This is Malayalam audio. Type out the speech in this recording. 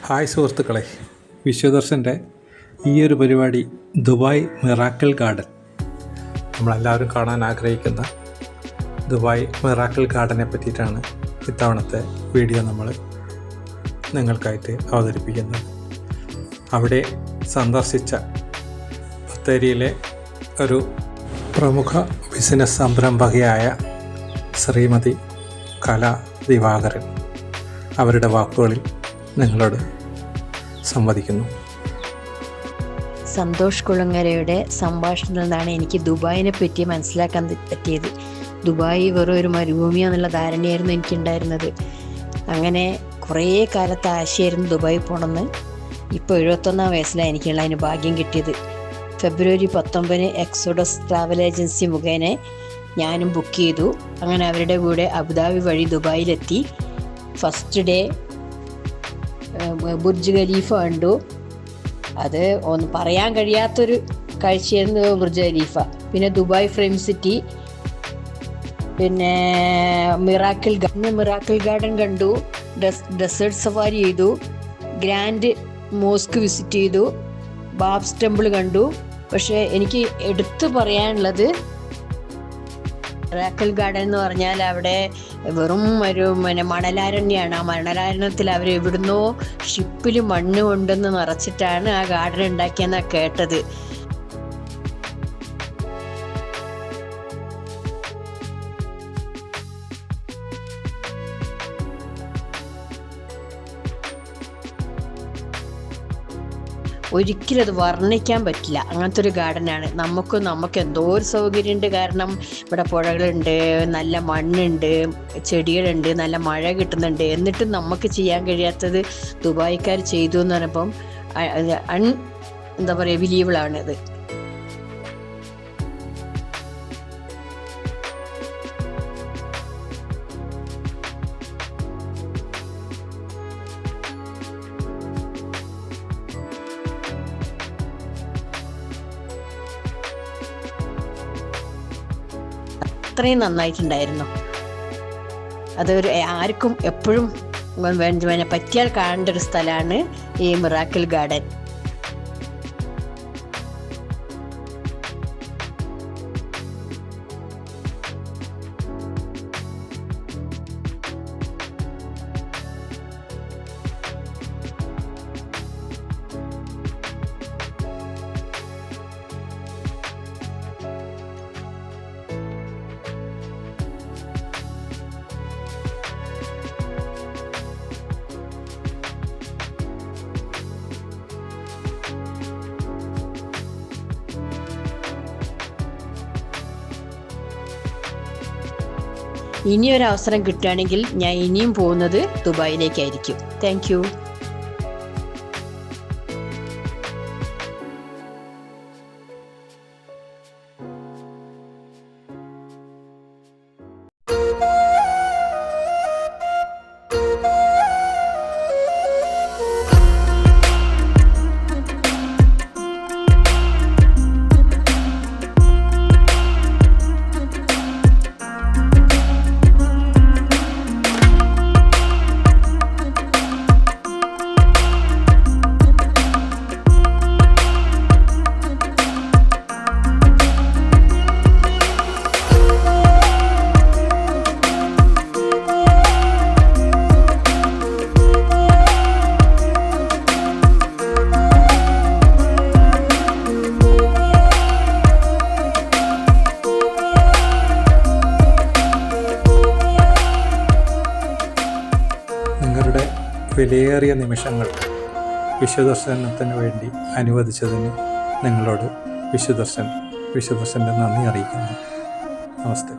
ഹായ് സുഹൃത്തുക്കളെ, വിശ്വദർശൻ്റെ ഈയൊരു പരിപാടി ദുബായ് മിറാക്കിൾ ഗാർഡൻ, നമ്മളെല്ലാവരും കാണാൻ ആഗ്രഹിക്കുന്ന ദുബായ് മിറാക്കിൾ ഗാർഡനെ പറ്റിയിട്ടാണ് ഇത്തവണത്തെ വീഡിയോ നമ്മൾ നിങ്ങൾക്കായിട്ട് അവതരിപ്പിക്കുന്നത്. അവിടെ സന്ദർശിച്ച ബത്തേരിയിലെ ഒരു പ്രമുഖ ബിസിനസ് സംരംഭകയായ ശ്രീമതി കല ദിവാകരൻ അവരുടെ വാക്കുകളിൽ നിങ്ങളോട് സംവദിക്കുന്നു. സന്തോഷ് കുളങ്ങരയുടെ സംഭാഷണത്തിൽ നിന്നാണ് എനിക്ക് ദുബായിനെ പറ്റി മനസ്സിലാക്കാൻ പറ്റിയത്. ദുബായ് വെറും ഒരു മരുഭൂമി എന്നുള്ള ധാരണയായിരുന്നു എനിക്കുണ്ടായിരുന്നത്. അങ്ങനെ കുറേ കാലത്ത് ആശയായിരുന്നു ദുബായി പോകണമെന്ന്. ഇപ്പോൾ 71 വയസ്സിലാണ് എനിക്കുള്ള അതിന് ഭാഗ്യം കിട്ടിയത്. ഫെബ്രുവരി 19 എക്സോഡസ് ട്രാവൽ ഏജൻസി മുഖേന ഞാനും ബുക്ക് ചെയ്തു. അങ്ങനെ അവരുടെ കൂടെ അബുദാബി വഴി ദുബായിലെത്തി. ഫസ്റ്റ് ഡേ ബുർജ് ഖലീഫ കണ്ടു. അത് ഒന്ന് പറയാൻ കഴിയാത്തൊരു കാഴ്ചയായിരുന്നു ബുർജ് ഖലീഫ. പിന്നെ ദുബായ് ഫ്രെയിം സിറ്റി, പിന്നെ മിറാക്കിൾ ഗാർഡൻ കണ്ടു. ഡെസേർട്ട് സഫാരി ചെയ്തു. ഗ്രാൻഡ് മോസ്ക് വിസിറ്റ് ചെയ്തു. ബാബ്സ് ടെമ്പിൾ കണ്ടു. പക്ഷേ എനിക്ക് എടുത്തു പറയാനുള്ളത് മിറാക്കിൾ ഗാർഡൻ എന്ന് പറഞ്ഞാൽ അവിടെ വെറും ഒരു മണലാരണ്യാണ്. ആ മണലാരണ്യത്തിൽ അവർ എവിടുന്നോ ഷിപ്പിൽ മണ്ണ് കൊണ്ടുവന്ന് നിറച്ചിട്ടാണ് ആ ഗാർഡൻ ഉണ്ടാക്കിയെന്നാണ് കേട്ടത്. ഒരിക്കലും അത് വർണ്ണിക്കാൻ പറ്റില്ല. അങ്ങനത്തെ ഒരു ഗാർഡനാണ്. നമുക്ക് എന്തോ ഒരു സൗകര്യമുണ്ട്. കാരണം ഇവിടെ പുഴകളുണ്ട്, നല്ല മണ്ണുണ്ട്, ചെടികളുണ്ട്, നല്ല മഴ കിട്ടുന്നുണ്ട്. എന്നിട്ടും നമുക്ക് ചെയ്യാൻ കഴിയാത്തത് ദുബായിക്കാർ ചെയ്തു എന്ന് പറയുമ്പം എന്താ പറയുക, ബിലീവബിളാണത്. അത്രയും നന്നായിട്ടുണ്ടായിരുന്നു. അതൊരു ആർക്കും എപ്പോഴും പറ്റിയാൽ കാണേണ്ട ഒരു സ്ഥലമാണ് ഈ മിറാക്കിൾ ഗാർഡൻ. ഇനിയൊരവസരം കിട്ടുകയാണെങ്കിൽ ഞാൻ ഇനിയും പോകുന്നത് ദുബായിലേക്കായിരിക്കും. Thank you. നിങ്ങളുടെ വിലയേറിയ നിമിഷങ്ങൾ വിശ്വദർശനത്തിന് വേണ്ടി അനുവദിച്ചതിന് നിങ്ങളോട് വിശ്വദർശൻ്റെ നന്ദി അറിയിക്കുന്നു. നമസ്തേ.